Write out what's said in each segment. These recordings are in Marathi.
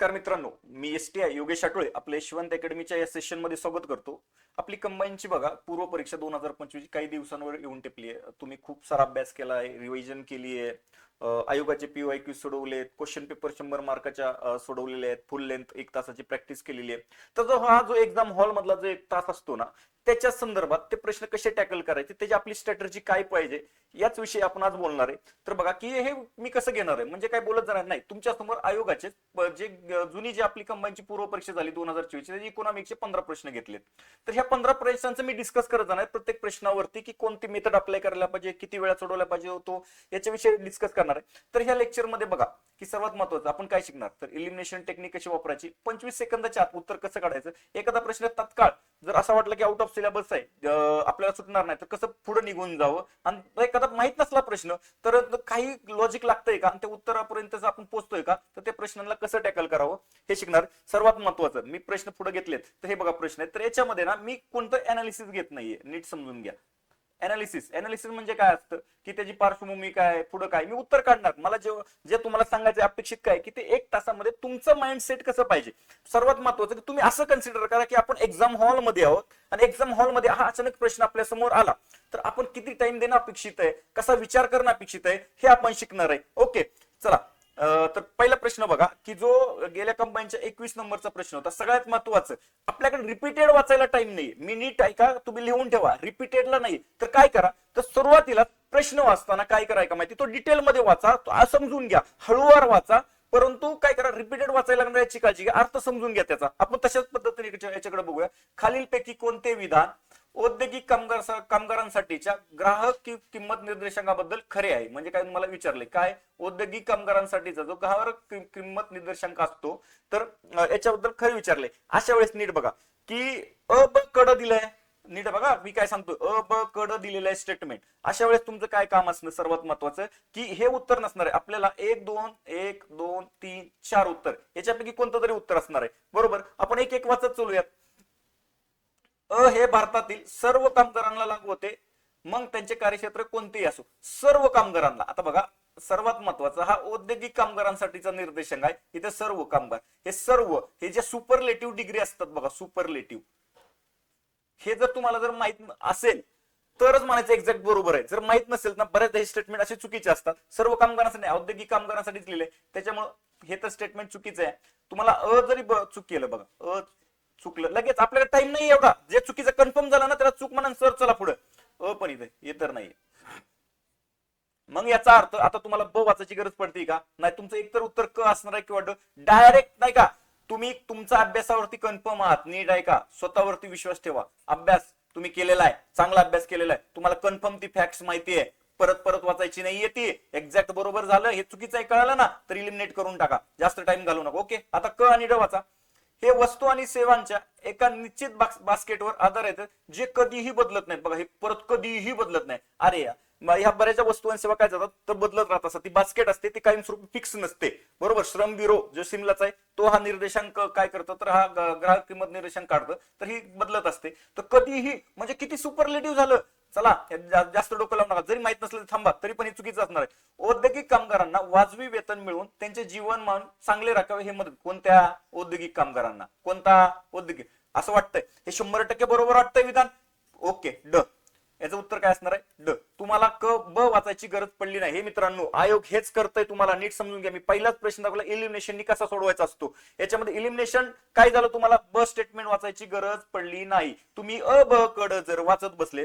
नमस्कार मित्रांनो, मी STI योगेश आठवळे आपल्या यशवंत अकॅडमीच्या या सेशन मध्ये स्वागत करतो. आपली कंबाईनची बघा पूर्व परीक्षा 2025 काही दिवसांवर येऊन टिपली आहे. तुम्ही खूप सारा अभ्यास केलाय, रिव्हिजन केली आहे, आयोगाचे PYQ सोडवलेत, क्वेश्चन पेपर 100 मार्काच्या सोडवलेले आहेत, फुल लेंथ 1 तासाची प्रॅक्टिस केलेली आहे. तर जो एक्झाम हॉल मधला जो 1 तास असतो ना, त्याच्या संदर्भात ते प्रश्न कसे टॅकल करायचे, त्याची आपली स्ट्रॅटेजी काय पाहिजे, याच विषयी आपण आज बोलणार आहे. तर बघा की हे मी कसं घेणार आहे, म्हणजे काय बोलत जाणार नाही. तुमच्या समोर आयोगाचे जे जुनी जी आपली कंबाईनची पूर्व परीक्षा झाली 2024 त्याची इकॉनॉमिकचे 15 प्रश्न घेतलेत. तर ह्या 15 प्रश्नांचं मी डिस्कस करत जाणार आहे प्रत्येक प्रश्नावरती, की कोणती मेथड अप्लाय करायला पाहिजे, किती वेळा सोडवला पाहिजे होतो, याच्याविषयी डिस्कस करणार आहे. तर ह्या लेक्चरमध्ये बघा की सर्वात महत्वाचं आपण काय शिकणार, तर इलिमिनेशन टेक्निक कशी वापरायची, 25 सेकंदाच्या आत उत्तर कसं काढायचं, एखादा प्रश्न तात्काळ जर असं वाटलं की आउट ऑफ सिलेबस आहे, आपल्याला सुटणार नाही, तर कसं पुढे निघून जावं, आणि एखादा माहित नसला प्रश्न तर काही लॉजिक लागतंय का, आणि त्या उत्तरापर्यंत आपण पोहोचतोय का, तर त्या प्रश्नांना कसं टॅकल करावं हे शिकणार. सर्वात महत्वाचं मी प्रश्न पुढे घेतलेत, तर हे बघा प्रश्न आहेत. तर याच्यामध्ये ना मी कोणतं अनालिसिस घेत नाहीये, नीट समजून घ्या. अनालिसिस म्हणजे काय असतं, की त्याची पार्श्वभूमी काय, पुढे काय, मी उत्तर काढणार. मला जे तुम्हाला सांगायचं अपेक्षित काय, की ते 1 तासामध्ये तुमचं माइंडसेट कसं पाहिजे. सर्वात महत्वाचं की तुम्ही असं कन्सिडर करा की आपण एक्झाम हॉलमध्ये आहोत, आणि एक्झाम हॉलमध्ये हा अचानक प्रश्न आपल्या समोर आला, तर आपण किती टाइम देणं अपेक्षित आहे, कसा विचार करणं अपेक्षित आहे, हे आपण शिकणार आहे. ओके, चला. तर पहिला प्रश्न बघा, की जो गेल्या कंबाईनच्या 21 नंबरचा प्रश्न होता, सगळ्यात महत्वाचं. आपल्याकडे रिपीटेड वाचायला टाइम नाही, मी नीट ऐका, तुम्ही लिहून ठेवा. रिपीटेडला नाही तर काय करा, तर सुरुवातीला प्रश्न वाचताना काय करायचं माहिती, तो डिटेलमध्ये वाचा, तो समजून घ्या, हळूवार वाचा. परंतु काय करा, रिपीटेड वाचायला लागणार याची काळजी घ्या, अर्थ समजून घ्या त्याचा. आपण तशाच पद्धतीने याच्याकडे बघूया. खालीलपैकी कोणते विधान औद्योगिक कामगारांसाठीच्या ग्राहक किंमत निर्देशांकाबद्दल खरे आहे. म्हणजे काय तुम्हाला विचारले, काय औद्योगिक कामगारांसाठीचा जो ग्राहक किंमत निर्देशांक असतो, तर याच्याबद्दल खरे विचारले. अशा वेळेस नीट बघा की अ ब कड दिलंय, नीट बघा मी काय सांगतो, अ ब कड दिलेलं आहे स्टेटमेंट. अशा वेळेस तुमचं काय काम असणं सर्वात महत्वाचं, की हे उत्तर नसणार आहे आपल्याला 1 2 3 4 उत्तर, याच्यापैकी कोणतं तरी उत्तर असणार आहे. बरोबर, आपण एक एक वाचत चलूयात. हे भारतातील सर्व कामगारांना लागू होते, मग त्यांचे कार्यक्षेत्र कोणतेही असो, सर्व कामगारांना. आता बघा, सर्वात महत्वाचा हा औद्योगिक कामगारांसाठीचा निर्देशांक आहे. इथे सर्व कामगार, हे सर्व, हे जे सुपरलेटिव्ह डिग्री असतात बघा, सुपरलेटिव्ह, हे जर तुम्हाला जर माहित असेल तरच म्हणायचं एक्झॅक्ट बरोबर आहे. जर माहित नसेल ना, बऱ्याच हे स्टेटमेंट असे चुकीचे असतात. सर्व कामगारांसाठी, औद्योगिक कामगारांसाठीच लिहिले, त्याच्यामुळे हे तर स्टेटमेंट चुकीचं आहे. तुम्हाला जरी चूक केलं बघा, चुकलं लगेच, आपल्याला टाइम नाही एवढा. जे चुकीचं कन्फर्म झालं ना, त्याला चूक म्हणून सर चला पुढे. पण इथे हे तर नाही. मग याचा अर्थ आता तुम्हाला ब वाचायची गरज पडते का, नाही. तुमचं एकतर उत्तर क असणार आहे किंवा डायरेक्ट नाही का. तुम्ही तुमच्या अभ्यासावरती कन्फर्म आहात, नीट आहे का, स्वतःवरती विश्वास ठेवा. अभ्यास तुम्ही केलेला आहे, चांगला अभ्यास केलेला आहे, तुम्हाला कन्फर्म ती फॅक्ट्स माहिती आहे, परत परत वाचायची नाहीये ती. एक्झॅक्ट बरोबर झालं, हे चुकीचं आहे कळालं ना, तर इलिमिनेट करून टाका, जास्त टाइम घालू नका. ओके, आता क आणि ड वाचा. हे वस्तू आणि सेवांच्या एका निश्चित बास्केटवर आधारित, जे कधीही बदलत नाहीत. बघा, हे परत कधीही बदलत नाही. अरे ह्या बऱ्याचशा वस्तू आणि सेवा काय जातात तर बदलत राहत असतात. ती बास्केट असते, ती कायमस्वरूपी फिक्स नसते. बरोबर, श्रम ब्युरो जो सिमलाचा आहे, तो हा निर्देशांक काय करतो, तर हा ग्राहक किंमत निर्देशांक काढतो, तर ही बदलत असते. तर कधीही म्हणजे किती सुपरलेटिव्ह झालं. चला, जास्त डोकं लावू नका, जरी माहित नसलं थांबा, तरी पण हे चुकीचं असणार आहे. औद्योगिक कामगारांना वाजवी वेतन मिळून त्यांचे जीवनमान चांगले राखावे हे मदत. कोणत्या औद्योगिक कामगारांना, कोणता औद्योगिक, असं वाटतंय हे 100% बरोबर वाटतंय विधान. ओके, ड याचं उत्तर काय असणार आहे, ड. तुम्हाला क ब वाचायची गरज पडली नाही. हे मित्रांनो, आयोग हेच करतंय, तुम्हाला नीट समजून घ्या. मी पहिलाच प्रश्न दाखवला, इलिमिनेशन कसा सोडवायचा असतो. याच्यामध्ये इलिमिनेशन काय झालं, तुम्हाला ब स्टेटमेंट वाचायची गरज पडली नाही. तुम्ही अ ब कड जर वाचत बसले,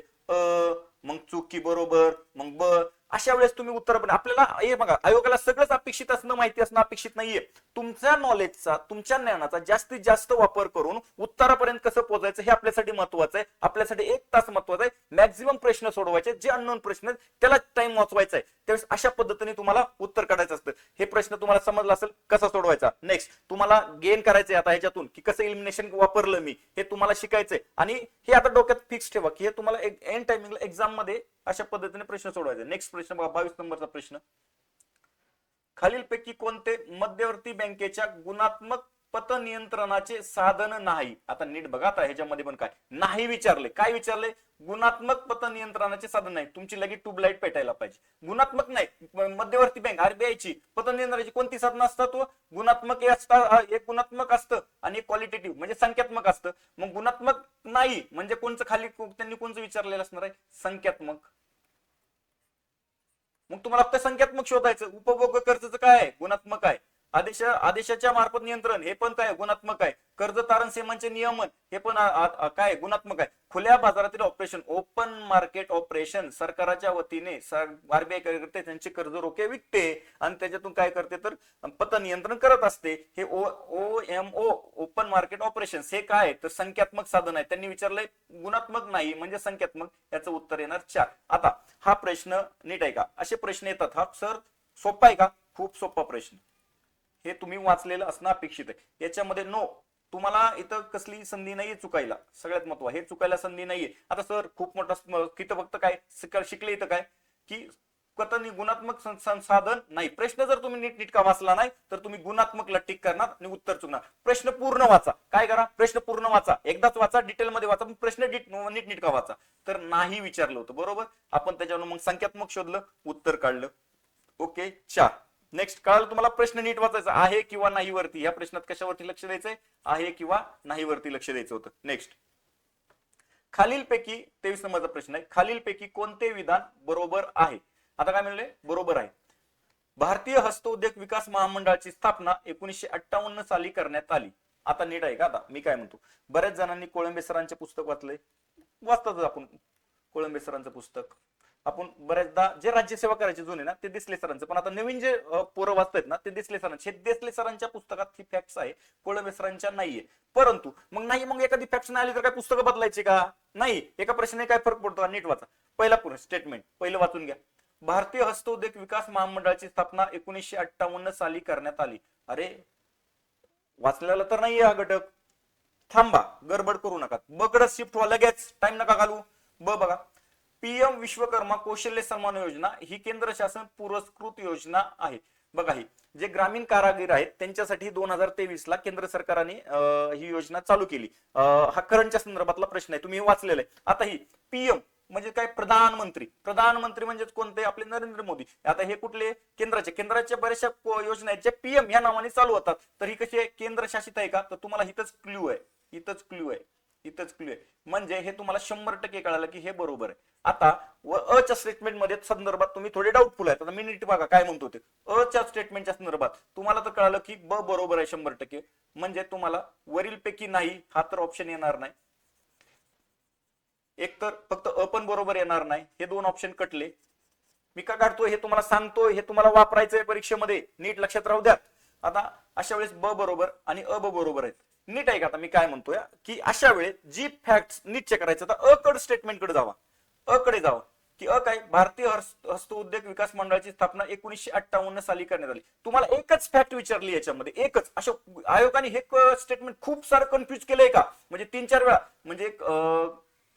मग चुकी बरोबर, मग ब, अशा वेळेस तुम्ही उत्तर पण. आपल्याला हे बघा, आयोगाला सगळंच अपेक्षित असणं, माहिती असणं अपेक्षित नाहीये. तुमच्या नॉलेजचा, तुमच्या ज्ञानाचा जास्तीत जास्त वापर करून उत्तरापर्यंत कसं पोहोचायचं हे आपल्यासाठी महत्वाचं आहे. आपल्यासाठी 1 तास महत्वाचा आहे. मॅक्झिमम प्रश्न सोडवायचे, जे अननोन प्रश्न आहेत त्याला टाइम वाचवायचा आहे. त्यावेळेस अशा पद्धतीने तुम्हाला उत्तर काढायचं असतं. हे प्रश्न तुम्हाला समजला असेल कसा सोडवायचा. नेक्स्ट तुम्हाला गेन करायचंय आता ह्याच्यातून, की कसं इलिमिनेशन वापरलं मी, हे तुम्हाला शिकायचंय. आणि हे आता डोक्यात फिक्स ठेवा, की हे तुम्हाला एंड टायमिंगला एक्झाम मध्ये अशा पद्धतीने प्रश्न सोडवायचे. नेक्स्ट प्रश्न बघा, 22 नंबरचा प्रश्न. खालीलपैकी कोणते मध्यवर्ती बँकेच्या गुणात्मक पतनियंत्रणाचे साधन नाही. आता नीट बघा, आता ह्याच्यामध्ये पण काय नाही विचारले, काय विचारले? गुणात्मक पतनियंत्रणाचे साधन नाही. तुमची लगेच ट्यूबलाईट पेटायला पाहिजे. गुणात्मक नाही, मध्यवर्ती बँक आरबीआयची पतनियंत्रणाची कोणती साधनं असतात? गुणात्मक एक गुणात्मक असतं आणि एक क्वालिटेटिव्ह म्हणजे संख्यात्मक असतं. मग गुणात्मक नाही म्हणजे कोणचं खाली त्यांनी कोणचं विचारलेलं असणार आहे? संख्यात्मक. मग तुम्हाला फक्त संख्यात्मक शोधायचं. उपभोग कर्जाचं काय आहे? गुणात्मक आहे. आदेशाच्या मार्फत नियंत्रण हे पण काय गुणात्मक आहे. कर्ज तारण सीमांचे नियमन हे पण काय गुणात्मक आहे. खुल्या बाजारातील ऑपरेशन, ओपन मार्केट ऑपरेशन, सरकारच्या वतीने आरबीआय काय करते? त्यांचे कर्ज रोखे विकते आणि त्याच्यातून काय करते? तर पतनियंत्रण करत असते. हे OMO ओपन मार्केट ऑपरेशन हे काय? तर संख्यात्मक साधन आहे. त्यांनी विचारलंय गुणात्मक नाही म्हणजे संख्यात्मक. याचं उत्तर येणार 4. आता हा प्रश्न नीट आहे का? असे प्रश्न येतात. हा सर सोपा आहे का? खूप सोपा प्रश्न. हे तुम्ही वाचलेलं असणं अपेक्षित आहे. याच्यामध्ये नो, तुम्हाला इथं कसली संधी नाहीये चुकायला. सगळ्यात महत्व हे चुकायला संधी नाहीये. आता सर खूप मोठा इथं फक्त काय शिकले इथं काय की गुणात्मक संसाधन नाही. प्रश्न जर तुम्ही नीटनेटका वाचला नाही तर तुम्ही गुणात्मकला टिक करणार आणि उत्तर चुकणार. प्रश्न पूर्ण वाचा. काय करा? प्रश्न पूर्ण वाचा. एकदाच वाचा, डिटेलमध्ये वाचा, प्रश्न नीटनेटका वाचा. तर नाही विचारलं होतं बरोबर. आपण त्याच्यावर मग संख्यात्मक शोधलं, उत्तर काढलं. ओके 4. नेक्स्ट कळालं तुम्हाला? प्रश्न नीट वाचायचा आहे किंवा नाही वरती. या प्रश्नात कशावरती लक्ष द्यायचंय? आहे किंवा नाही वरती लक्ष द्यायचं होतं. नेक्स्ट, खालीलपैकी 23 नंबरचा प्रश्न आहे. खालीलपैकी कोणते विधान बरोबर आहे? आता काय म्हणले? बरोबर आहे. भारतीय हस्तउद्योग विकास महामंडळाची स्थापना 1958 साली करण्यात आली. आता नीट आहे का? आता मी काय म्हणतो, बऱ्याच जणांनी कोळंबे सरांचे पुस्तक वाचलंय, वाचतात आपण कोळंबे सरांचं पुस्तक. आपण बऱ्याचदा जे राज्यसेवा करायचे जुने ना ते देसले सरांचं, पण आता नवीन जे पोरं वाचतायत ना ते देसले सरांचे. देसले सरांच्या पुस्तकात ही फॅक्ट्स आहे, कोळंबे सरांच्या नाहीये. परंतु मग एखादी फॅक्ट्स नाही आली तर काय पुस्तकं बदलायची का? नाही. एका प्रश्नाने काय फरक पडतो? नीट वाचा. पहिला पूर्ण स्टेटमेंट पहिलं वाचून घ्या. भारतीय हस्तउद्योग विकास महामंडळाची स्थापना 1958 साली करण्यात आली. अरे वाचलेला तर नाहीये हा घटक. थांबा, गडबड करू नका. बकडे शिफ्ट व्हा लगेच, टाइम नका घालू. बघा, पीएम विश्वकर्मा कौशल्य सन्मान योजना ही केंद्र शासन पुरस्कृत योजना आहे. बघा, ही जे ग्रामीण कारागीर आहेत त्यांच्यासाठी 2023 ला केंद्र सरकारने ही योजना चालू केली. हा करंटच्या संदर्भातला प्रश्न आहे, तुम्ही वाचलेला आहे. आता ही पीएम म्हणजे काय? प्रधानमंत्री. प्रधानमंत्री म्हणजे कोणते? आपले नरेंद्र मोदी. आता हे कुठले? केंद्राच्या बऱ्याचशा योजना आहेत ज्या पीएम या नावाने चालू होतात. तर ही कशी आहे? केंद्र शासित आहे का? तर तुम्हाला इथंच क्ल्यू आहे, इथंच क्ल्यू आहे, इथंच क्ल्यू आहे. म्हणजे हे तुम्हाला 100% कळालं की हे बरोबर आहे. आता अच्या स्टेटमेंट मध्ये संदर्भात तुम्ही थोडे डाऊटफुल आहेत. आता मी नीट बघा काय म्हणतो ते. अच्या स्टेटमेंटच्या संदर्भात तुम्हाला तर कळालं की ब बरोबर आहे 100%. म्हणजे तुम्हाला वरील पैकी नाही हा तर ऑप्शन येणार नाही. एक तर फक्त अ पण बरोबर येणार नाही. हे दोन ऑप्शन कटले. मी का काढतोय हे तुम्हाला सांगतोय, हे तुम्हाला वापरायचंय परीक्षेमध्ये, नीट लक्षात राहू द्या. आता अशा वेळेस ब बरोबर आणि अ ब बरोबर आहेत. नीट आहे का? आता मी काय म्हणतोय की अशा वेळेस जी फॅक्ट नीट चेक करायचं, तर अ कड स्टेटमेंट कडे जावा. अ कडे जावा की अ काय? भारतीय हस्तउद्योग विकास मंडळाची स्थापना 1958 साली करण्यात आली. तुम्हाला एकच फॅक्ट विचारली याच्यामध्ये, एकच. अशा आयोगाने हे स्टेटमेंट खूप सारं कन्फ्युज केलंय का? म्हणजे 3-4 वेळा म्हणजे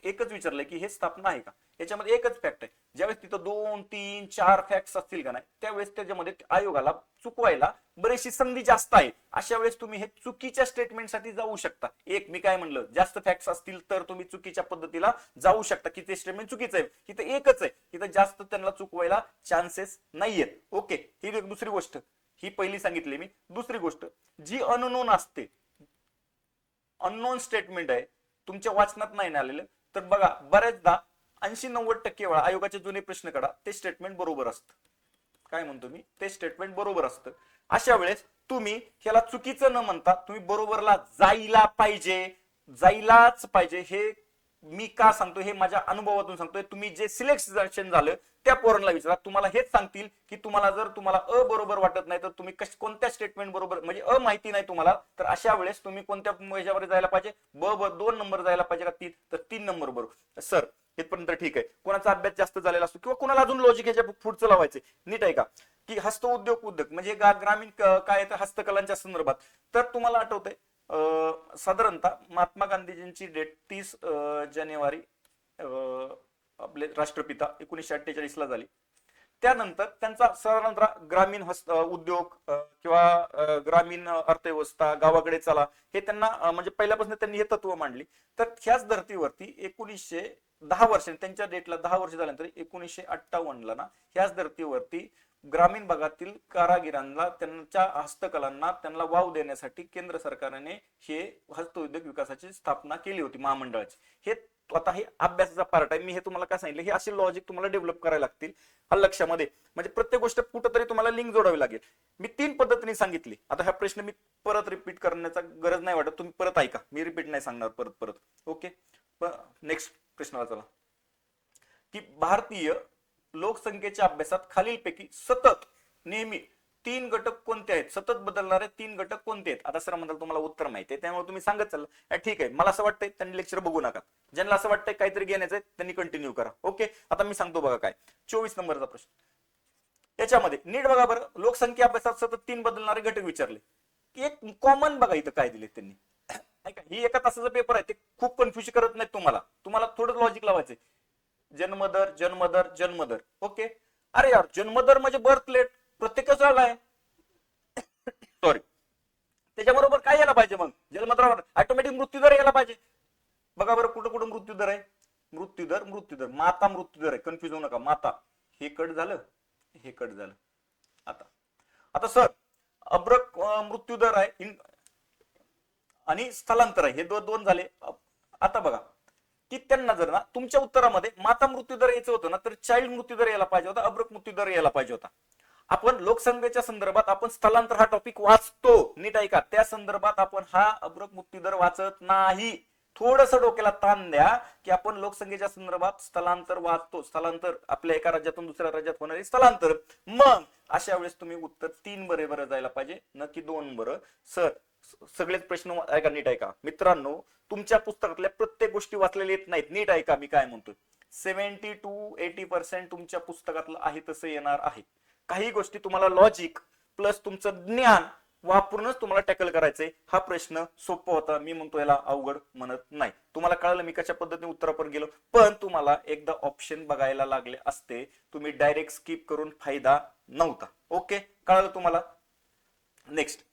एकच विचारलंय की हे स्थापना आहे का? याच्यामध्ये एकच फॅक्ट आहे. ज्यावेळेस तिथं 2, 3, 4 फॅक्ट्स असतील का नाही, त्यावेळेस त्याच्यामध्ये आयोगाला चुकवायला बरीचशी संधी जास्त आहे. अशा वेळेस तुम्ही हे चुकीच्या स्टेटमेंटसाठी जाऊ शकता. एक मी काय म्हणलं, जास्त फॅक्ट्स असतील तर तुम्ही चुकीच्या पद्धतीला जाऊ शकता की ते स्टेटमेंट चुकीचं आहे. इथं एकच आहे, इथं जास्त त्यांना चुकवायला चान्सेस नाहीयेत. ओके, ही एक दुसरी गोष्ट. ही पहिली सांगितली मी. दुसरी गोष्ट, जी अननोन असते, अननोन स्टेटमेंट आहे, तुमच्या वाचनात नाही आलेलं, तर बघा बऱ्याचदा 80-90% वेळा आयोगाचे जुने प्रश्न काढा, ते स्टेटमेंट बरोबर असतं. काय म्हणतो मी? ते स्टेटमेंट बरोबर असतं. अशा वेळेस तुम्ही ह्याला चुकीचं न म्हणता तुम्ही बरोबरला जायला पाहिजे, जायलाच पाहिजे. हे मी का सांगतो? हे माझ्या अनुभवातून सांगतोय. तुम्ही जे सिलेक्शन झालं त्या पोरांना विचारा, तुम्हाला हेच सांगतील की तुम्हाला जर तुम्हाला अ बरोबर वाटत नाही तर तुम्ही कोणत्या स्टेटमेंट बरोबर, म्हणजे अ माहिती नाही तुम्हाला, तर अशा वेळेस तुम्ही कोणत्या ह्याच्यावर जायला पाहिजे? ब 2 नंबर जायला पाहिजे का 3? तर 3 नंबर बरोबर. सर इथपर्यंत ठीक आहे. कोणाचा अभ्यास जास्त झालेला असतो किंवा कोणाला अजून लॉजिक ह्याच्या पुढचं लावायचं, नीट आहे का? की उद्योग म्हणजे ग्रामीण काय तर हस्तकलांच्या संदर्भात. तर तुम्हाला आठवतंय साधारणतः महात्मा गांधीजींची डेट 30 जानेवारी आपले राष्ट्रपिता 1948 ला झाली. त्यानंतर त्यांचा साधारणतः ग्रामीण उद्योग किंवा ग्रामीण अर्थव्यवस्था, गावाकडे चला, हे त्यांना म्हणजे पहिल्यापासून त्यांनी हे तत्व मांडली. तर ह्याच धर्तीवरती 1910 वर्षांनी, त्यांच्या डेटला 10 वर्ष झाल्यानंतर 1958ला ना ह्याच धर्तीवरती ग्रामीण भागातील कारागिरांना, त्यांच्या हस्तकलांना त्यांना वाव देण्यासाठी केंद्र सरकारने हे हस्तउद्योग विकासाची स्थापना केली होती, महामंडळाची. हे आता हे अभ्यासाचा पार्ट आहे. मी हे तुम्हाला काय सांगितलं, हे असे लॉजिक तुम्हाला डेव्हलप करायला लागतील लक्षामध्ये. म्हणजे प्रत्येक गोष्ट कुठंतरी तुम्हाला लिंक जोडावी लागेल. मी 3 पद्धतीने सांगितली. आता हा प्रश्न मी परत रिपीट करण्याचा गरज नाही वाटत, तुम्ही परत ऐका, मी रिपीट नाही सांगणार परत परत. ओके, नेक्स्ट प्रश्नाला चला. की भारतीय लोकसंख्येच्या अभ्यासात खालीलपैकी सतत नेहमी 3 घटक कोणते आहेत? सतत बदलणारे 3 घटक कोणते आहेत? आता सर म्हणतात तुम्हाला उत्तर माहिती आहे, त्यामुळे तुम्ही सांगत चालला. ठीक आहे, मला असं वाटतंय त्यांनी लेक्चर बघू नका. ज्यांना असं वाटतंय काहीतरी घेण्याचं आहे त्यांनी कंटिन्यू करा. ओके, आता मी सांगतो बघा काय. 24 नंबरचा प्रश्न. याच्यामध्ये नीट बघा बरं, लोकसंख्या अभ्यासात सतत 3 बदलणारे घटक विचारले. एक कॉमन बघा इथं काय दिले त्यांनी. ही एका तासाचा पेपर आहे, ते खूप कन्फ्युज करत नाहीत तुम्हाला. तुम्हाला थोडं लॉजिक लावायचंय. जन्मदर, जन्मदर, जन्मदर. ओके, अरे यार, जन्मदर म्हणजे बर्थ रेट प्रत्येकच आलाय. सॉरी, त्याच्याबरोबर काय यायला पाहिजे मग? जन्मदरावर ऑटोमॅटिक मृत्यूदर यायला पाहिजे. बघा बरं, कुठं कुठं मृत्यूदर आहे? मृत्यूदर, मृत्यूदर, माता मृत्यूदर आहे. कन्फ्युज होऊ नका. माता, हे कट झालं, हे कट झालं. आता आता सर अब्रक मृत्यूदर आहे आणि स्थलांतर आहे, हे दोन झाले. आता बघा की त्यांना जर ना तुमच्या उत्तरामध्ये माता मृत्यूदर यायचं होतं ना, तर चाइल्ड मृत्यूदर यायला पाहिजे होता, अब्रक मृत्यूदर यायला पाहिजे होता. आपण लोकसंख्येच्या संदर्भात आपण स्थलांतर हा टॉपिक वाचतो, नीट ऐका. त्या संदर्भात आपण हा अब्रक मृत्यूदर वाचत नाही. थोडस डोक्याला ताण द्या की आपण लोकसंख्येच्या संदर्भात स्थलांतर वाचतो. स्थलांतर आपल्या एका राज्यातून दुसऱ्या राज्यात होणारे स्थलांतर. मग अशा वेळेस तुम्ही उत्तर 3 बरोबर जायला पाहिजे, नक्की 2 बरं. सर सगळेच प्रश्न ऐका, नीट ऐका मित्रांनो. तुमच्या पुस्तकातल्या प्रत्येक गोष्टी वाचलेल्या येत नाहीत. नीट ऐका मी काय म्हणतोय. 70 to 80% तुमच्या पुस्तकातलं आहे तसं येणार आहे. काही गोष्टी तुम्हाला लॉजिक प्लस तुमचं ज्ञान वापरूनच तुम्हाला टॅकल करायचंय. हा प्रश्न सोपा होता, मी म्हणतो याला अवघड म्हणत नाही. तुम्हाला कळलं मी कशा पद्धतीने उत्तरापर्यंत गेलो. पण तुम्हाला एकदा ऑप्शन बघायला लागले असते, तुम्ही डायरेक्ट स्किप करून फायदा नव्हता. ओके, कळलं तुम्हाला? नेक्स्ट.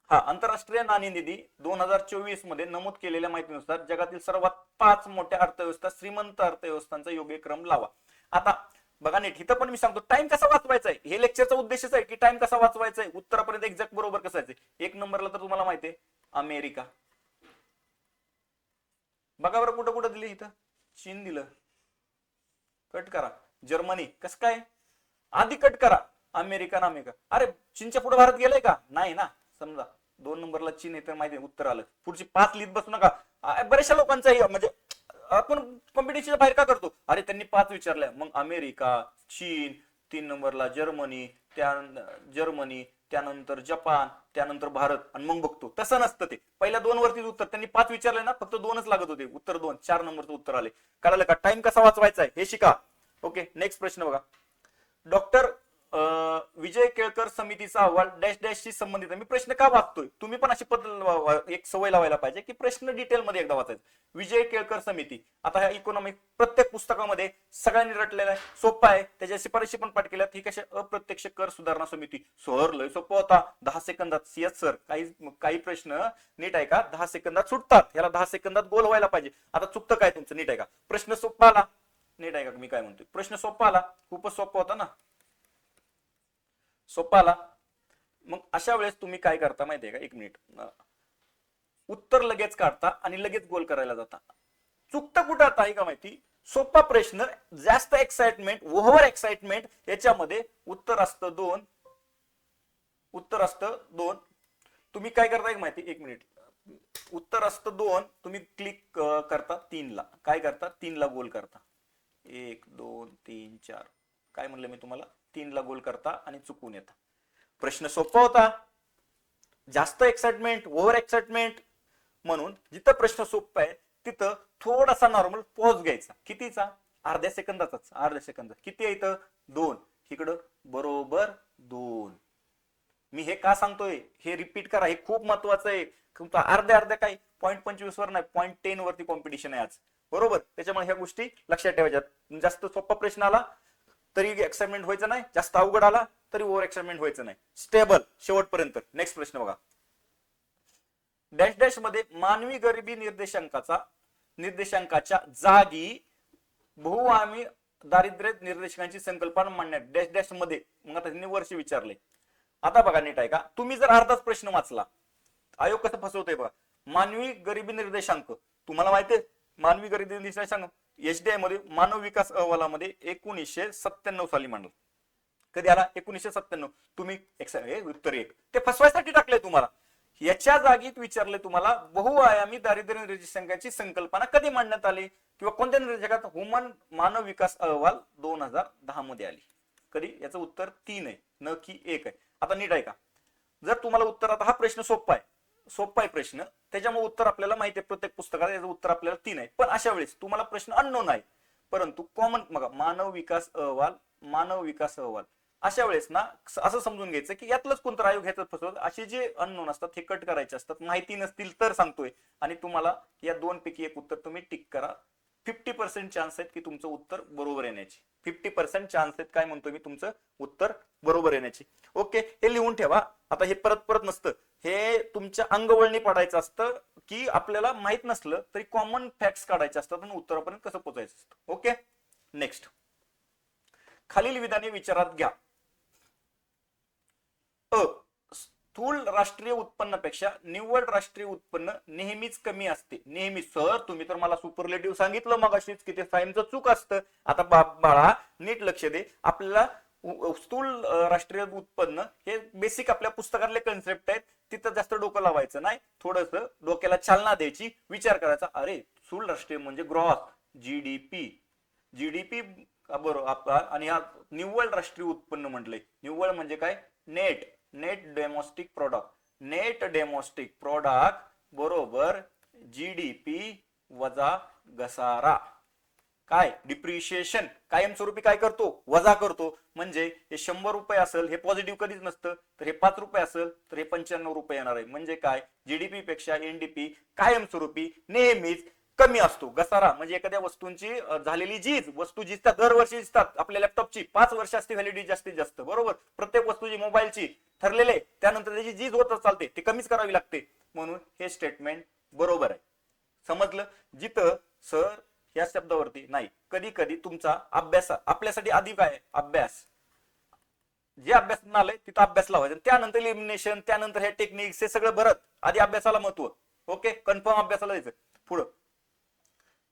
हा, आंतरराष्ट्रीय नाणेनिधी 2024 मध्ये नमूद केलेल्या माहितीनुसार जगातील सर्वात 5 मोठ्या अर्थव्यवस्था, श्रीमंत अर्थव्यवस्थांचा योग्य क्रम लावा. आता बघा नीट, इथं पण मी सांगतो टाइम कसा वाचवायचा आहे. हे लेक्चरचा उद्देशच आहे की टाइम कसा वाचवायचा आहे, उत्तरापर्यंत एक्झॅक्ट बरोबर कसं आहे. 1 नंबरला तर तुम्हाला माहिती आहे अमेरिका. बघा बरं कुठं कुठं दिले, इथं चीन दिलं, कट करा. जर्मनी कसं काय, आधी कट करा. अमेरिका ना अमेरिका, अरे चीनच्या पुढे भारत गेलाय का? नाही ना. समजा 2 नंबरला चीन आहे तर माहिती आहे उत्तर आलं. पुढची 5 लिहित बसू नका. बऱ्याचशा लोकांचा म्हणजे आपण कॉम्पिटिशन बाहेर का करतो, अरे त्यांनी 5 विचारल्या, मग अमेरिका, चीन, 3 नंबरला जर्मनी, त्यानंतर जपान, त्यानंतर भारत, आणि मग बघतो. तसं नसतं ते. पहिल्या 2 वरतीच उत्तर. त्यांनी 5 विचारले ना, फक्त 2च लागत होते उत्तर. 2, 4 नंबरचं उत्तर आले. कळालं का? टाइम कसा वाचवायचा आहे हे शिका. ओके, नेक्स्ट प्रश्न बघा. डॉक्टर विजय केळकर समितीचा अहवाल डॅश डॅशशी संबंधित आहे. मी प्रश्न का वाचतोय, तुम्ही पण अशी पद्धत एक सवय लावायला पाहिजे की प्रश्न डिटेल मध्ये एकदा वाचायचं. विजय केळकर समिती, आता ह्या इकॉनॉमिक प्रत्येक पुस्तकामध्ये सगळ्यांनी रटलेला आहे, सोपा आहे, त्याच्या शिफारशी पण पाठ केल्यात. ही कशा अप्रत्यक्ष कर सुधारणा समिती. सर लय सोपं होता, 10 सेकंदात. सीएस सर, काही प्रश्न नीट आहे का 10 सेकंदात सुटतात, ह्याला 10 सेकंदात गोल व्हायला पाहिजे. आता चुकतं काय तुमचं, नीट आहे का? प्रश्न सोपा आला, नीट आहे का मी काय म्हणतोय, प्रश्न सोपा आला, खूपच सोपा होता ना, सोपा आला. मग अशा वेळेस तुम्ही काय करता माहितीये का, 1 मिनिट, उत्तर लगेच काढता आणि लगेच गोल करायला जाता. चुकतं कुठं आता आहे का माहिती? सोपा प्रश्न, जास्त एक्साइटमेंट, ओव्हर एक्साइटमेंट, याच्यामध्ये उत्तर असतं 2. उत्तर असतं 2. तुम्ही काय करता एक माहिती, 1 मिनिट, उत्तर असतं 2, तुम्ही क्लिक करता 3 ला. काय करता? 3 ला गोल करता. 1 2 3 4, काय म्हणलं मी तुम्हाला, 3 ला गोल करता आणि चुकून येता. प्रश्न सोपा होता, जास्त एक्साइटमेंट, ओव्हर एक्साइटमेंट, म्हणून जिथं प्रश्न सोपा आहे तिथं थोडासा नॉर्मल पॉज घ्यायचा. कितीचा? अर्ध्या सेकंदाचाच. अर्ध्या सेकंद. किती आहे इथं? 2. इकडं बरोबर 2. मी हे का सांगतोय, हे रिपीट करा, हे खूप महत्वाचं आहे. अर्ध्या काही 0.25 वर नाही, 0.10 वरती कॉम्पिटिशन आहे आज, बरोबर. त्याच्यामुळे ह्या गोष्टी लक्षात ठेवायच्यात. जास्त सोपा प्रश्न आला तरी एक्साइटमेंट व्हायचं नाही, जास्त अवघड आला तरी ओव्हर एक्साइटमेंट व्हायचं नाही, स्टेबल शेवटपर्यंत. नेक्स्ट प्रश्न बघा, डॅश डॅश मध्ये मानवी गरिबी निर्देशांकाच्या जागी बहुआयामी दारिद्र्य निर्देशांकांची संकल्पना मांडण्यात डॅश डॅश मध्ये. मग आता त्यांनी वर्ष विचारले. आता बघा नीट आहे का, तुम्ही जर अर्धाच प्रश्न वाचला, आयोग कसं फसवतोय बघा. मानवी गरिबी निर्देशांक तुम्हाला माहितीये, मानवी गरिबी निर्देशांक एचडीआय मध्ये मानव विकास अहवालामध्ये 1997 साली मांडला. कधी आला? 1997. तुम्ही उत्तर 1 ते फसवायसाठी टाकले तुम्हाला. याच्या जागीत विचारले तुम्हाला बहुआयामी दारिद्र्य निर्देशांकाची संकल्पना कधी मांडण्यात आली किंवा कोणत्या निर्देशकात? ह्युमन मानव विकास अहवाल 2010 मध्ये आली. कधी? याचं उत्तर 3 आहे, न की 1 आहे. आता नीट आहे का, जर तुम्हाला उत्तर, आता हा प्रश्न सोपा आहे प्रश्न, त्याच्यामुळे उत्तर आपल्याला माहिती आहे प्रत्येक पुस्तकात, याचं उत्तर आपल्याला 3 आहे. पण अशा वेळेस तुम्हाला प्रश्न अननोन आहे, परंतु कॉमन बघा, मानव विकास अहवाल अशा वेळेस ना असं समजून घ्यायचं की यातलंच कोणतं आयोग ह्याच्यात फसवत. असे जे अननोन असतात हे कट करायचे असतात, माहिती नसतील तर सांगतोय. आणि तुम्हाला या 2 पैकी एक उत्तर तुम्ही टिक करा. 50% चान्स आहेत की तुमचं उत्तर बरोबर येण्याची. 50% चान्स आहेत, काय म्हणतोय मी, तुमचं उत्तर बरोबर येण्याची. ओके, हे लिहून ठेवा. आता हे परत नसतं, हे तुमच्या अंगवळणी पडायचं असतं की आपल्याला माहित नसलं तरी कॉमन फॅक्ट्स काढायचे असतात आणि उत्तरापर्यंत कसं पोहोचायचं असतं. ओके, नेक्स्ट, खालील विधाने विचारात घ्या. स्थूल राष्ट्रीय उत्पन्नापेक्षा निव्वळ राष्ट्रीय उत्पन्न नेहमीच कमी असते. नेहमी. सर तुम्ही तर मला सुपरलेटिव्ह सांगितलं मगाशीच की ते सायन्सचं चूक असतं. आता बाळा नीट लक्ष दे, आपल्याला स्थूल राष्ट्रीय उत्पन्न हे बेसिक आपल्या पुस्तकातले कन्सेप्ट आहेत, तिथं जास्त डोकं लावायचं नाही, थोडस डोक्याला चालना द्यायची, विचार करायचा. अरे स्थूल राष्ट्रीय म्हणजे ग्रॉस, जीडीपी बरोबर. आणि हा निव्वळ राष्ट्रीय उत्पन्न म्हटलंय. निव्वळ म्हणजे काय? नेट डेमोस्टिक प्रोडक्ट बरोबर जीडीपी वजा घसारा. काय? डिप्रिशिएशन कायमस्वरूपी काय करतो? वजा करतो. म्हणजे हे 100 रुपये असेल, हे पॉझिटिव्ह कधीच नसतं, तर हे 5 रुपये असेल तर हे 95 रुपये येणार आहे. म्हणजे काय? जीडीपी पेक्षा एनडीपी कायमस्वरूपी नेहमीच कमी असतो. घसारा म्हणजे एखाद्या वस्तूंची झालेली झीज, वस्तू जिजतात दरवर्षी जिजतात. आपल्या लॅपटॉपची 5 वर्ष असते व्हॅलिडिटी जास्तीत जास्त, बरोबर. प्रत्येक वस्तूची, मोबाईलची ठरलेले, त्यानंतर त्याची झीज होतच चालते, ती कमीच करावी लागते. म्हणून हे स्टेटमेंट बरोबर आहे. समजलं? जिथं सर या शब्दावरती नाही, कधी कधी तुमचा अभ्यास आपल्यासाठी आधी काय? अभ्यास. जे अभ्यास आलंय तिथं अभ्यास लावायचा, त्यानंतर इलिमिनेशन, त्यानंतर हे टेक्निक्स, हे सगळं भरत आधी अभ्यासाला महत्व. ओके, कन्फर्म अभ्यासाला द्यायचं. पुढं,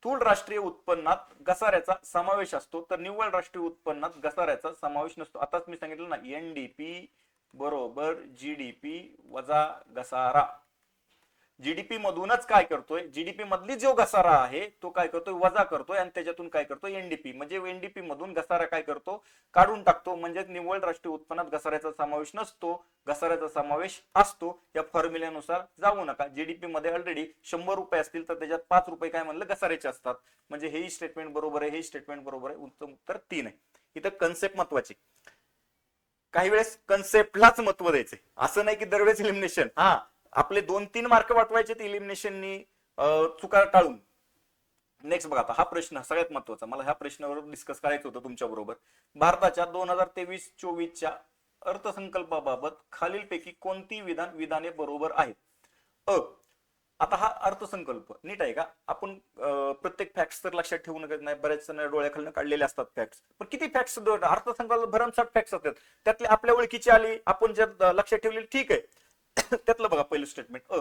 स्थूल राष्ट्रीय उत्पन्नात घसाऱ्याचा समावेश असतो तर निव्वळ राष्ट्रीय उत्पन्नात घसाऱ्याचा समावेश नसतो. आताच मी सांगितलं ना, एनडीपी बरोबर जीडीपी वजा घसारा. जीडीपी मधूनच काय करतोय, जीडीपी मधली जो घसारा आहे तो काय करतोय? वजा करतोय, आणि त्याच्यातून काय करतोय? एनडीपी. म्हणजे एनडीपी मधून घसारा काय करतो? काढून टाकतो. म्हणजे निव्वळ राष्ट्रीय उत्पन्नात घसाऱ्याचा समावेश नसतो, घसाऱ्याचा समावेश असतो. या फॉर्म्युल्यानुसार जाऊ नका. जीडीपी मध्ये ऑलरेडी 100 रुपये असतील तर त्याच्यात 5 रुपये काय म्हणलं? घसाऱ्याचे असतात. म्हणजे हेही स्टेटमेंट बरोबर आहे, हे स्टेटमेंट बरोबर आहे. उत्तर 3 आहे. इथं कन्सेप्ट महत्वाची. काही वेळेस कन्सेप्टलाच महत्व द्यायचे, असं नाही की दरवेळेस इलिमिनेशन. हा, आपले 2-3 मार्क वाटवायचे ते इलिमिनेशननी चुका टाळून. नेक्स्ट बघा, आता हा प्रश्न सगळ्यात महत्वाचा, मला ह्या प्रश्नावर डिस्कस करायचं होतं तुमच्या बरोबर. भारताच्या 2023-24च्या अर्थसंकल्पाबाबत खालीलपैकी कोणती विधाने बरोबर आहेत? आता हा अर्थसंकल्प नीट आहे का? आपण प्रत्येक फॅक्ट्स तर लक्षात ठेवू नका, नाही बऱ्याच डोळ्याखालनं काढलेले असतात फॅक्ट्स. पण किती फॅक्ट्स अर्थसंकल्प? भरमसाठ फॅक्ट्स असतात. त्यातले आपल्या ओळखीची आली, आपण जर लक्षात ठेवलेली ठीक आहे. त्यातलं बघा पहिलं स्टेटमेंट,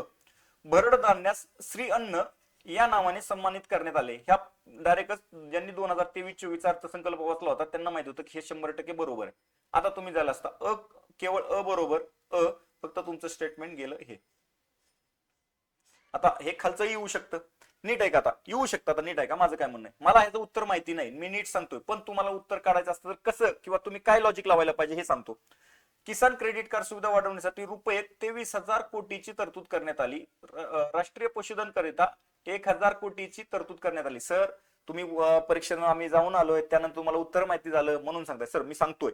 भरड धान्यास श्री अन्न या नावाने सन्मानित करण्यात आले. ह्या डायरेक्टच ज्यांनी 2023-24 अर्थसंकल्प वाचला होता त्यांना माहित होतं की हे 100% बरोबर आहे. आता तुम्ही झाला असता केवळ बरोबर, फक्त तुमचं स्टेटमेंट गेलं हे. आता हे खालचं येऊ शकतं, नीट आहे का? आता येऊ शकतं. आता नीट आहे का? माझं काय म्हणणं आहे, मला ह्याचं उत्तर माहिती नाही, मी नीट सांगतोय, पण तुम्हाला उत्तर काढायचं असतं तर कसं किंवा तुम्ही काय लॉजिक लावायला पाहिजे हे सांगतो. किसान क्रेडिट कार्ड सुविधा वाढवण्यासाठी रुपये 23,000 कोटीची तरतूद करण्यात आली. राष्ट्रीय पशुधन करिता 1,000 कोटीची तरतूद करण्यात आली. सर तुम्ही परीक्षेला आम्ही जाऊन आलोय, त्यानंतर तुम्हाला उत्तर माहिती झालं म्हणून सांगताय. सर मी सांगतोय,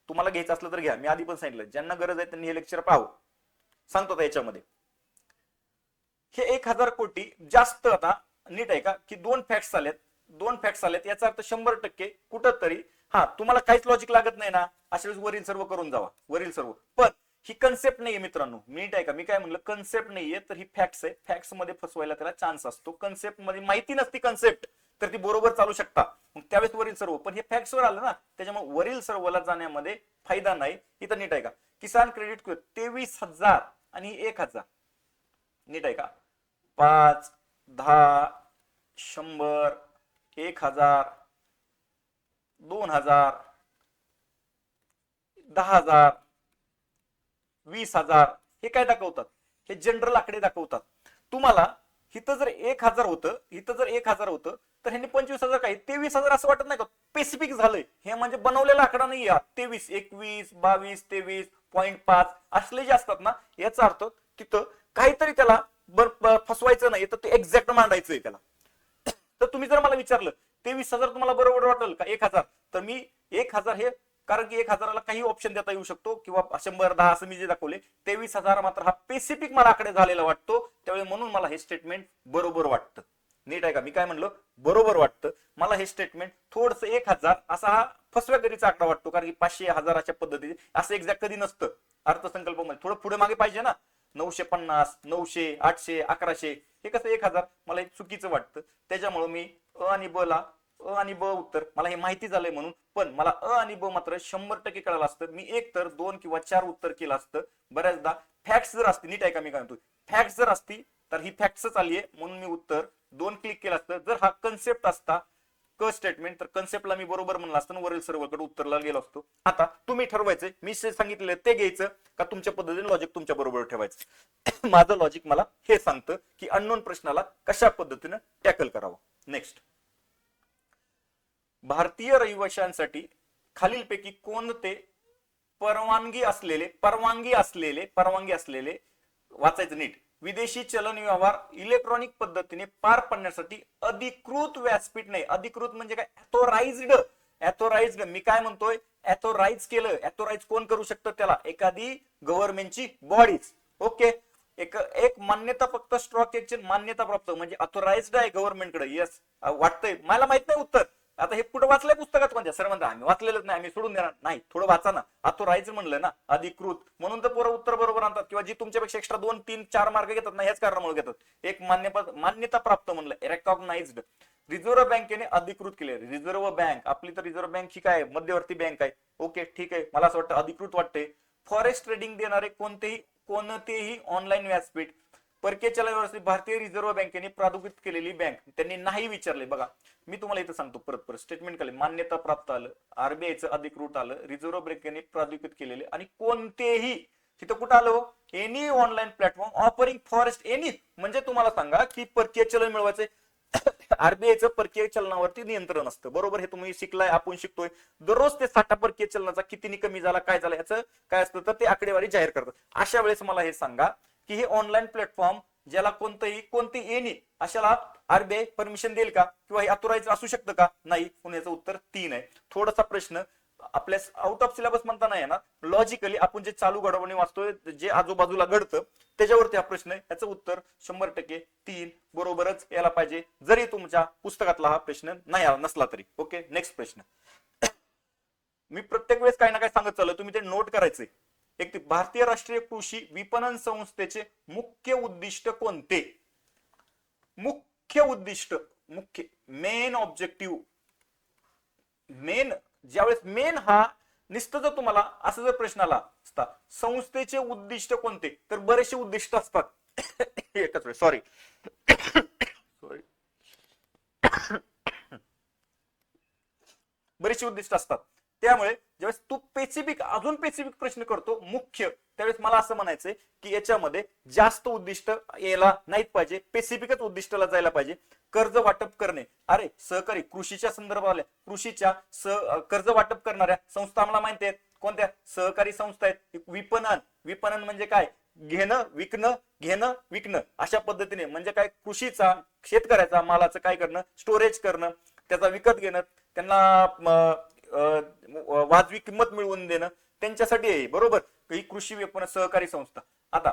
तुम्हाला घ्यायचं असलं तर घ्या, मी आधी पण सांगितलं, ज्यांना गरज आहे त्यांनी हे लेक्चर पाहावं. सांगतो याच्यामध्ये हे 1,000 कोटी जास्त. आता नीट आहे का की 2 फॅक्ट्स आलेत, याचा अर्थ 100% कुठंतरी हा, तुम्हाला काहीच लॉजिक लागत नाही ना, अशा वेळेस वरील सर्व करून जावा, वरील सर्व. पण ही कन्सेप्ट नाहीये मित्रांनो, नीट आहे का, मी काय म्हणलं, कन्सेप्ट नाहीये, तर ही फॅक्ट्स आहे. फॅक्ट्स मध्ये फसवायला त्याला चान्स असतो. कन्सेप्ट मध्ये माहिती नसती कन्सेप्ट, तर ती बरोबर चालू शकता, मग त्यावेळेस वरील सर्व. पण हे फॅक्ट्स वर आलं ना, त्याच्यामुळे वरील सर्वला जाण्यामध्ये फायदा नाही. इथं नीट आहे का, किसान क्रेडिट 23,000 आणि 1,000, नीट आहे का, 5, 10, 100, 1,000, 2,000, 10,000, 20,000, हे काय दाखवतात, हे जनरल आकडे दाखवतात. तुम्हाला इथं जर 1,000 होतं, इथं जर 1,000 होतं, तर ह्यांनी 25,000 काय 23,000 असं वाटत नाही का, स्पेसिफिक झालंय हे, म्हणजे बनवलेला आकडा नाही. 23, 21, 22, 23.5 असले जे असतात ना, याचा अर्थ तिथं काहीतरी त्याला फसवायचं नाही, तर ते एक्झॅक्ट मांडायचंय त्याला. तर तुम्ही जर मला विचारलं 23,000 तुम्हाला बरोबर वाटेल का 1,000, तर मी 1,000 हे, कारण की 1,000ला काही ऑप्शन देता येऊ शकतो, किंवा 100, 10 असं मी जे दाखवले, 23,000 मात्र हा स्पेसिफिक मला आकडे झालेला वाटतो, त्यावेळी म्हणून मला हे स्टेटमेंट बरोबर वाटतं. नीट आहे का, मी काय म्हणलं, बरोबर वाटतं मला हे स्टेटमेंट. थोडस 1,000 असा हा फसव्याकरीचा आकडा वाटतो, कारण की 500, 1000 अशा पद्धतीने असं एक्झॅक्ट कधी नसतं. अर्थसंकल्पामध्ये थोडं पुढे मागे पाहिजे ना, 950, 900, 800, 1100, हे कसं 1,000 मला हे चुकीचं वाटतं. त्याच्यामुळे मी अ आणि ब ला, अ आणि ब उत्तर मला हे माहिती झालंय म्हणून. पण मला अ आणि ब मात्र 100% कळालं असतं, मी एक तर 2 किंवा 4 उत्तर केलं असतं. बऱ्याचदा फॅक्ट्स जर असती, नीट आहे का मी काय म्हणतो, फॅक्ट्स जर असती, तर ही फॅक्ट्सच आली आहे म्हणून मी उत्तर 2 क्लिक केलं असतं. जर हा कन्सेप्ट असता क स्टेटमेंट, तर कन्सेप्टला मी बरोबर म्हणलं असतं, वरील सर्वकडे उत्तरला गेलो असतो. आता तुम्ही ठरवायचं, मी सांगितलेलं ते घ्यायचं का तुमच्या पद्धतीने लॉजिक तुमच्या बरोबर ठेवायचं. माझं लॉजिक मला हे सांगतं की अननोन प्रश्नाला कशा पद्धतीने टॅकल करावं. नेक्स्ट, भारतीय रहिवाशांसाठी खालीलपैकी कोणते परवानगी असलेले वाचायचं नीट, विदेशी चलन व्यवहार इलेक्ट्रॉनिक पद्धतीने पार पाडण्यासाठी अधिकृत व्यासपीठ नाही. अधिकृत म्हणजे काय, ऍथोराइज्ड. मी काय म्हणतोय, ऍथोराइज केलं. ऍथोराइज कोण करू शकतं, त्याला एखादी गव्हर्नमेंटची बॉडीज. ओके, एक मान्यता, फक्त स्टॉक एक्सचेंज मान्यता प्राप्त म्हणजे अथोराइज्ड आहे गव्हर्नमेंटकडे. येस, वाटतंय मला माहित नाही उत्तर. आता हे कुठं वाचलंय पुस्तकात कोणत्या, सर म्हणता आम्ही वाचलेलंच नाही, आम्ही सोडून देणार नाही. थोडं वाचा ना, अथोराइज म्हणलं ना, अधिकृत, म्हणून तर पोरं उत्तर बरोबर आणतात, किंवा जी तुमच्यापेक्षा एक्स्ट्रा 2, 3, 4 मार्क घेतात ना, ह्याच कारणामुळे घेतात. एक मान्यता प्राप्त म्हणलं, रेकॉग्नाइज्ड. रिझर्व्ह बँकेने अधिकृत केले. रिझर्व्ह बँक आपली, तर रिझर्व्ह बँक ही काय, मध्यवर्ती बँक आहे. ओके, ठीक आहे, मला असं वाटतं अधिकृत वाटते. फॉरेस्ट ट्रेडिंग देणारे कोणतेही ऑनलाईन व्यासपीठ परकीय चलन व्यवस्थेत भारतीय रिझर्व्ह बँकेने प्राधिकृत केलेली बँक, त्यांनी नाही विचारले. बघा, मी तुम्हाला इथं सांगतो परत स्टेटमेंट केले, मान्यता प्राप्त आलं, आरबीआयचं अधिकृत आलं, रिझर्व्ह बँकेने प्राधिकृत केलेले, आणि कोणतेही, तिथं कुठं आलं, any online platform offering forest any, म्हणजे तुम्हाला सांगा की परकीय चलन मिळवायचे, आरबीआयचं परकीय चलनावरती नियंत्रण असतं. बरोबर, हे तुम्ही शिकलाय, आपण शिकतोय. दररोज ते साठा परकीय चलनाचा कितीने कमी झाला, काय झाला, याचं काय असतं, तर ते आकडेवारी जाहीर करतात. अशा वेळेस मला हे सांगा की हे ऑनलाईन प्लॅटफॉर्म ज्याला कोणती एनी, अशाला आरबीआय परमिशन देईल का, किंवा हे अथोराइज असू शकतं का, नाही. याचं उत्तर 3 आहे. थोडासा प्रश्न आपल्या आउट ऑफ सिलेबस म्हणता नाही येणार, लॉजिकली आपण जे चालू घडामोडी वाचतोय, जे आजूबाजूला घडतं त्याच्यावरती हा प्रश्न आहे. याचं उत्तर 100% 3 बरोबरच यायला पाहिजे, जरी तुमच्या पुस्तकातला हा प्रश्न नाही नसला तरी. ओके, नेक्स्ट प्रश्न. मी प्रत्येक वेळेस काही ना काही सांगत चाललो, तुम्ही ते नोट करायचे. एक, भारतीय राष्ट्रीय कृषी विपणन संस्थेचे मुख्य उद्दिष्ट कोणते. मेन ऑब्जेक्टिव्ह, ज्यावेळेस मेन हा निश्चित, जर तुम्हाला असं जर प्रश्न आला असता संस्थेचे उद्दिष्ट कोणते, तर बरेचसे उद्दिष्ट असतात. एकच वेळ, सॉरी बरेचसे उद्दिष्ट असतात. त्यामुळे ज्यावेळेस तू अजून स्पेसिफिक प्रश्न करतो मुख्य, त्यावेळेस मला असं म्हणायचंय की याच्यामध्ये जास्त उद्दिष्ट यायला नाहीत पाहिजे, स्पेसिफिकच उद्दिष्टाला जायला पाहिजे. कर्ज वाटप करणे, अरे सहकारी कृषीच्या संदर्भात कृषीच्या कर्ज वाटप करणाऱ्या संस्था आम्हाला माहिती आहेत कोणत्या, सहकारी संस्था आहेत. विपणन म्हणजे काय, घेणं विकणं अशा पद्धतीने, म्हणजे काय, कृषीचा, शेतकऱ्याचा मालाचं काय करणं, स्टोरेज करणं, त्याचा विकत घेणं, त्यांना वाजवी किंमत मिळवून देणं, त्यांच्यासाठी आहे. बरोबर, ही कृषी विपणन सहकारी संस्था. आता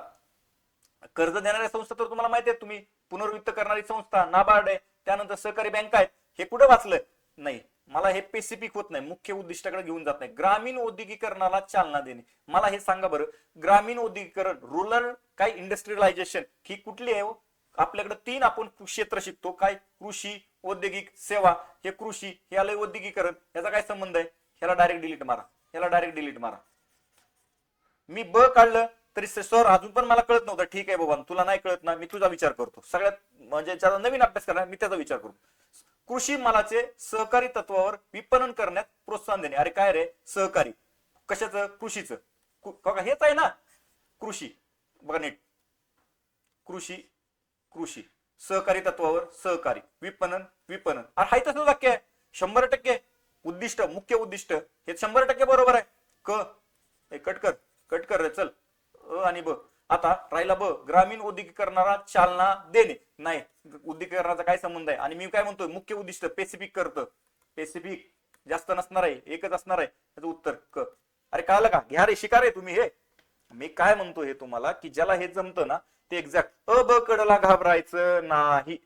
कर्ज देणाऱ्या संस्था तर तुम्हाला माहिती आहे, तुम्ही पुनर्वित्त करणारी संस्था नाबार्ड आहे, त्यानंतर सहकारी बँका आहेत. हे कुठे वाचलं नाही, मला हे स्पेसिफिक होत नाही, मुख्य उद्दिष्टाकडे घेऊन जात नाही. ग्रामीण औद्योगिकरणाला चालना देणे. मला हे सांगा बरं, ग्रामीण औद्योगिकरण, रुरल काय इंडस्ट्रियलायझेशन ही कुठली आहे हो? आपल्याकडे 3 आपण क्षेत्र शिकतो, काय? कृषी, औद्योगिक, सेवा. हे कृषी, हे आलंय औद्योगिकरण, याचा काय संबंध आहे? ह्याला डायरेक्ट डिलीट मारा, ह्याला डायरेक्ट डिलीट मारा. मी ब काढलं तरी सर अजून पण मला कळत नव्हतं. ठीक आहे बाबा, तुला नाही कळत ना, मी तुझा विचार करतो. सगळ्यात म्हणजे ज्याचा नवीन अभ्यास करणार मी त्याचा विचार करतो. कृषी मालाचे सहकारी तत्वावर विपणन करण्यात प्रोत्साहन देणे. अरे काय रे सहकारी? कशाचं? कृषीचं. हेच आहे ना कृषी. बघा नीट, कृषी, कृषी, सहकारी तत्वावर सहकारी, विपणन, विपणन. अरे हाय तसं वाक्य आहे. 100% उद्दिष्ट, मुख्य उद्दिष्ट हे 100% बरोबर आहे. कट कर, कट कर रे, चल. अ आणि ब. आता राहिला ब, ग्रामीण औद्योगिकरणाला चालना देणे. नाही, औद्योगिकरणाचा काय संबंध आहे? आणि मी काय म्हणतोय, मुख्य उद्दिष्ट स्पेसिफिक करतं. स्पेसिफिक जास्त नसणार आहे, एकच असणार आहे. त्याचं उत्तर क. अरे कळलं का? घ्या रे, शिका रे तुम्ही हे. मी काय म्हणतो हे तुम्हाला, की ज्याला हे जमतं ना ते एक्झॅक्ट अ ब कडला घाबरायचं नाही.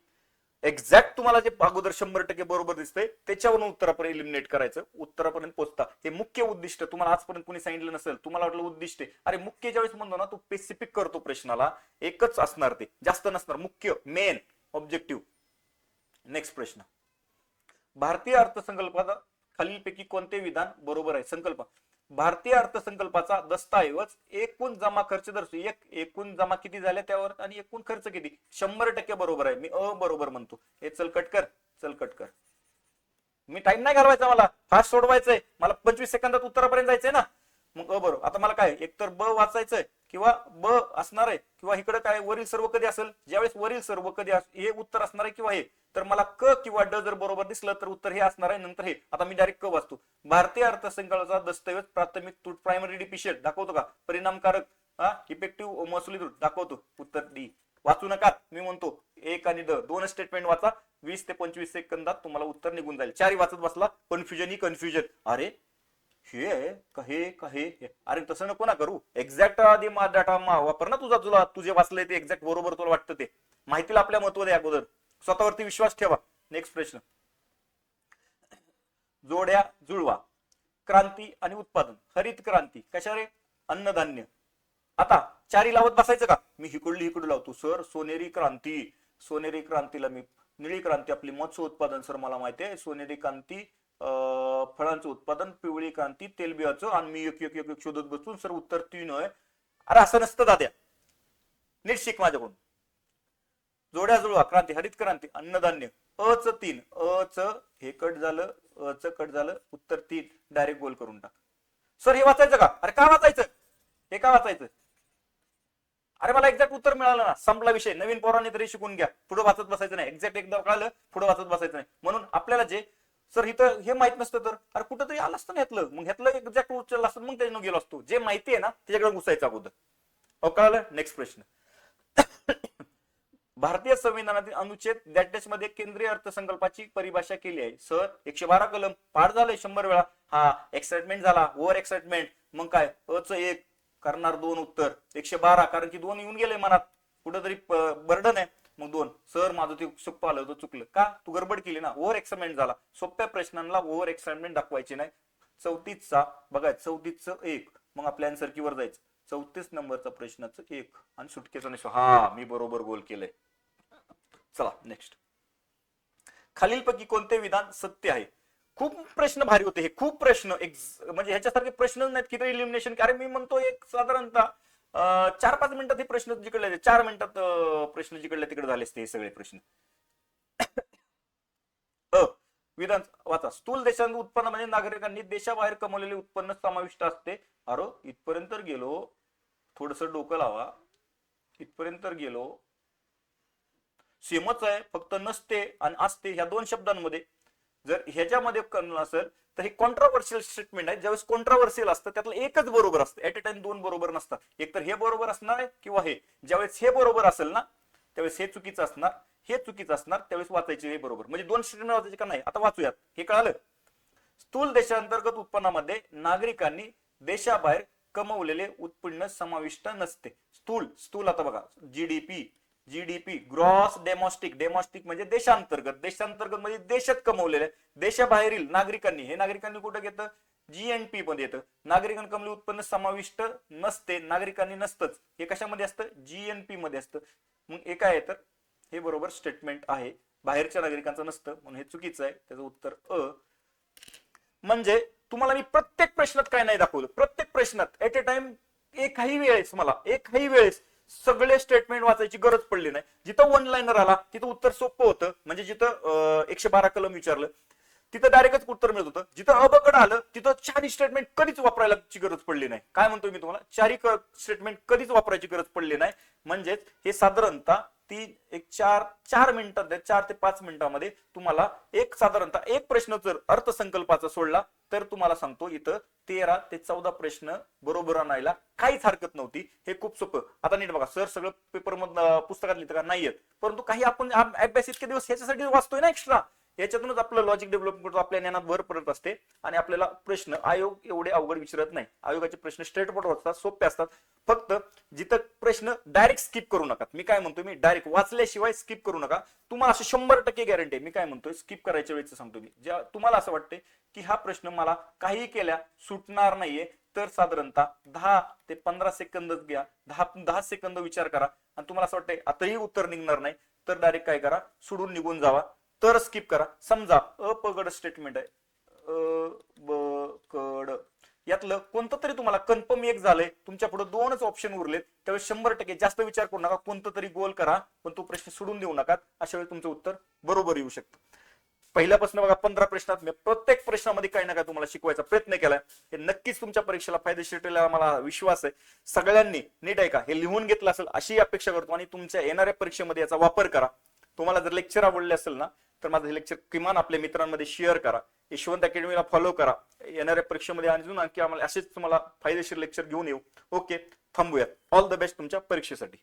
एक्झॅक्ट तुम्हाला जे अगोदर 100% बरोबर दिसतंय त्याच्यावरून उत्तरापर्यंत एलिमिनेट करायचं, उत्तरापर्यंत पोहोचता. हे मुख्य उद्दिष्ट तुम्हाला आजपर्यंत कोणी सांगितलं नसेल, तुम्हाला वाटलं उद्दिष्ट आहे. अरे मुख्य ज्यावेळेस म्हणतो ना, तो स्पेसिफिक करतो प्रश्नाला, एकच असणार, ते जास्त नसणार. मुख्य, मेन ऑब्जेक्टिव्ह. नेक्स्ट प्रश्न, भारतीय अर्थसंकल्पाचा खालीलपैकी कोणते विधान बरोबर आहे? संकल्प, भारतीय अर्थसंकल्पाचा दस्तऐवज एकूण जमा खर्च दर्शवतो. एकूण जमा किती झाल्या त्यावर आणि एकूण खर्च किती. 100% बरोबर आहे. मी अ बरोबर म्हणतो. हे चल कट कर, चल कट कर. मी टाइम नाही घालवायचा, मला फास्ट सोडवायचंय. मला 25 सेकंदात उत्तरापर्यंत जायचंय ना. मग अ बरोबर. आता मला काय, एकतर ब वाचायचंय किंवा ब असणार आहे, किंवा इकडे काय वरील सर्व कधी असेल, ज्यावेळेस वरील सर्व कधी हे उत्तर असणार आहे किंवा हे. तर मला क किंवा ड जर बरोबर दिसलं तर उत्तर हे असणार आहे, नंतर हे. आता मी डायरेक्ट क वाचतो. भारतीय अर्थसंकल्पाचा दस्तऐवज प्राथमिक तूट, प्रायमरी डिफिशियंट दाखवतो का? परिणामकारक, इफेक्टिव्ह महसुली तूट दाखवतो. उत्तर डी. वाचू नका, मी म्हणतो 1 आणि ड दोन स्टेटमेंट वाचा. 20 ते 25 सेकंदात तुम्हाला उत्तर निघून जाईल. 4 वाचत बसला, कन्फ्युजन ही कन्फ्युजन. अरे हे कहे. अरे तसं नको ना करू. एक्झॅक्ट आधी डाटा वापर ना तुझा, तुझे वाचलंय ते एक्झॅक्ट बरोबर तुला वाटतं ते. माहितीला आपल्या महत्व द्या अगोदर, स्वतःवरती विश्वास ठेवा. नेक्स्ट प्रश्न, जोड्या जुळवा. क्रांती आणि उत्पादन. हरित क्रांती कशा रे? अन्नधान्य. आता 4 लावत बसायचं का? मी हिकडू लावतो. सर सोनेरी क्रांती, सोनेरी क्रांतीला मी निळी क्रांती आपली मत्स्य उत्पादन. सर मला माहिती आहे सोनेरी क्रांती फळांचं उत्पादन, पिवळी क्रांती तेलबियाचं. आणि मी एक एक एक शोधत बसून सर उत्तर 3 आहे. अरे असं नसतं दाद्या, नीट शिक माझ्याकडून. जोड्या जुळवा, क्रांती, हरित क्रांती, अन्नधान्य. अ च 3, अ च हे कट झालं, अ च कट झालं, उत्तर 3 डायरेक्ट गोल करून टाक. सर हे वाचायचं का? अरे का वाचायचं? हे का वाचायचं? अरे मला एक्झॅक्ट उत्तर मिळालं ना, संपला विषय. नवीन पोरांनी तरी शिकून घ्या, पुढे वाचत बसायचं नाही. एक्झॅक्ट एकदा कळलं, पुढे वाचत बसायचं नाही. म्हणून आपल्याला जे सर इथं हे माहित नसतं तर अरे कुठं तरी आलं असतं ना ह्यातलं, मग ह्यातलं एक्झॅक्ट उचललं असतं, मग त्याच्यानं गेलो असतो. जे माहिती आहे ना त्याच्याकडे घुसायचं अगोदर. कळलं? नेक्स्ट प्रश्न, भारतीय संविधानातील अनुच्छेद दॅट मध्ये केंद्रीय अर्थसंकल्पाची परिभाषा केली आहे. सर 112 कलम पाठ झालंय 100 वेळा. हा एक्साइटमेंट झाला, ओव्हर एक्साइटमेंट. मग काय, अ च 1 करणार 2 उत्तर 112, कारण की 2 येऊन गेले मनात, कुठंतरी बर्डन आहे. मग 2. सर माझं ते सोपं आलं होतं, चुकलं का? तू गडबड केली ना, ओव्हर एक्साइटमेंट झाला. सोप्या प्रश्नांना ओव्हर एक्साइटमेंट दाखवायची नाही. 34चा बघा, 34चं 1, मग आपल्या आन्सर कीवर जायचं. 34 नंबरचा प्रश्नाचं 1 आणि सुटकेचा निशो. हा मी बरोबर गोल केलंय. चला नेक्स्ट, खालीलपैकी कोणते विधान सत्य आहे? खूप प्रश्न भारी होते हे, खूप प्रश्न. म्हणजे ह्याच्यासारखे प्रश्नच नाहीत की इलिमिनेशन. कारण मी म्हणतो एक साधारणतः 4-5 मिनिटात हे प्रश्न जिकडले, 4 मिनिटात प्रश्न जिकडले तिकडे झाले असते हे सगळे प्रश्न. विधान वाचा. स्थूल देशांत उत्पन्न म्हणजे नागरिकांनी देशाबाहेर कमवलेले उत्पन्न समाविष्ट असते. अरे इथपर्यंत गेलो, थोडस डोकं लावा. इथपर्यंत गेलो, सेमच आहे, फक्त नसते आणि असते ह्या 2 शब्दांमध्ये. जर ह्याच्यामध्ये कळलं असेल तर हे कॉन्ट्राव्हर्शियल स्टेटमेंट आहे. ज्यावेळेस कॉन्ट्राव्हर्शियल असतं त्यातलं एकच बरोबर असतं. ऍट अ टाइम 2 बरोबर नसतात. एकतर हे बरोबर असणार आहे किंवा हे. ज्यावेळेस हे बरोबर असेल ना त्यावेळेस हे चुकीचं असणार, हे चुकीचं असणार, त्यावेळेस वाचायचे हे बरोबर. म्हणजे 2 स्टेटमेंट वाचायचे का नाही? आता वाचूयात. हे कळालं? स्थूल देशांतर्गत उत्पन्नामध्ये नागरिकांनी देशाबाहेर कमवलेले उत्पन्न समाविष्ट नसते. स्थूल आता बघा, जीडीपी, जीडीपी, ग्रॉस डेमॉस्टिक, डेमॉस्टिक म्हणजे देशांतर्गत, देशांतर्गत म्हणजे देशात कमवलेले, देशाबाहेरील नागरिकांनी, हे नागरिकांनी कुठं घेतं, जीएनपी मध्ये येतं. नागरिकांनी कमवलेले उत्पन्न समाविष्ट नसते, नागरिकांनी नसतंच, हे कशामध्ये असतं, जीएनपी मध्ये असतं. मग हे काय आहे तर हे बरोबर स्टेटमेंट आहे, बाहेरच्या नागरिकांचं नसतं, म्हणून हे चुकीचं आहे, त्याचं उत्तर अ. म्हणजे तुम्हाला मी प्रत्येक प्रश्नात काय नाही दाखवलं, प्रत्येक प्रश्नात ऍट ए टाइम एकही वेळेस सगळे स्टेटमेंट वाचायची गरज पडली नाही. जिथं वन लाईनर आला तिथं उत्तर सोपं होतं, म्हणजे जिथं 112 कलम विचारलं तिथं डायरेक्टच उत्तर मिळत होतं. जिथं अबकड आलं तिथं चारी स्टेटमेंट कधीच वापरायची गरज पडली नाही. काय म्हणतोय मी तुम्हाला, चारी स्टेटमेंट कधीच वापरायची गरज पडली नाही. म्हणजेच हे साधारणतः एक 4 ते 5 मिनिटांमध्ये तुम्हाला साधारणतः एक प्रश्न जर अर्थसंकल्पाचा सोडला तर तुम्हाला सांगतो इथं 13 ते 14 प्रश्न बरोबर आणायला काहीच हरकत नव्हती. हे खूप सोपं. आता नीट बघा, सर सगळं पेपर मधून पुस्तकात लिहितं का, नाहीयेत, परंतु काही आपण अभ्यास इतके दिवस ह्याच्यासाठी वाचतोय ना एक्स्ट्रा, याच्यातूनच आपलं लॉजिक डेव्हलप करतो, आपल्या ज्ञानात भर पडत असते आणि आपल्याला प्रश्न आयोग एवढे अवघड विचारत नाही. आयोगाचे प्रश्न स्ट्रेट फॉरवर्ड असतात, सोपे असतात. फक्त जिथं प्रश्न डायरेक्ट स्किप करू नका. मी काय म्हणतोय, मी डायरेक्ट वाचल्याशिवाय स्किप करू नका. तुम्हाला असं 100% गॅरंटी आहे. मी काय म्हणतोय, स्किप करायच्या वेळेस सांगतो मी, ज्या तुम्हाला असं वाटतंय की हा प्रश्न मला काही केल्या सुटणार नाहीये, तर साधारणतः 10 ते 15 सेकंदच घ्या, 10 सेकंद विचार करा आणि तुम्हाला असं वाटतंय आताही उत्तर निघणार नाही तर डायरेक्ट काय करा, सोडून निघून जावा, तर स्किप करा. समजा अपगड स्टेटमेंट आहे, अबकड, यातलं कोणतं तरी तुम्हाला कन्फर्म एक झालंय, तुमच्या पुढे 2च ऑप्शन उरलेत, त्यावेळेस 100% जास्त विचार करू नका, कोणतं तरी गोल करा, पण तो प्रश्न सोडून देऊ नका. अशा वेळी तुमचं उत्तर बरोबर येऊ शकतं. पहिल्यापासून बघा 15 प्रश्नात मी प्रत्येक प्रश्नामध्ये काही ना काय तुम्हाला शिकवायचा प्रयत्न केलाय. हे नक्कीच तुमच्या परीक्षेला फायदेशीर ठरेल, मला विश्वास आहे. सगळ्यांनी नीट आहे का हे लिहून घेतलं असेल अशी अपेक्षा करतो आणि तुमच्या येणाऱ्या परीक्षेमध्ये याचा वापर करा. तुम्हाला जर लेक्चर आवडले असेल ना तर माझं हे लेक्चर किमान आपल्या मित्रांमध्ये शेअर करा, यशवंत अकॅडमीला फॉलो करा. येणाऱ्या परीक्षेमध्ये अजून आणखी आम्हाला असेच तुम्हाला फायदेशीर लेक्चर घेऊन येऊ. ओके, थांबूया. ऑल द बेस्ट तुमच्या परीक्षेसाठी.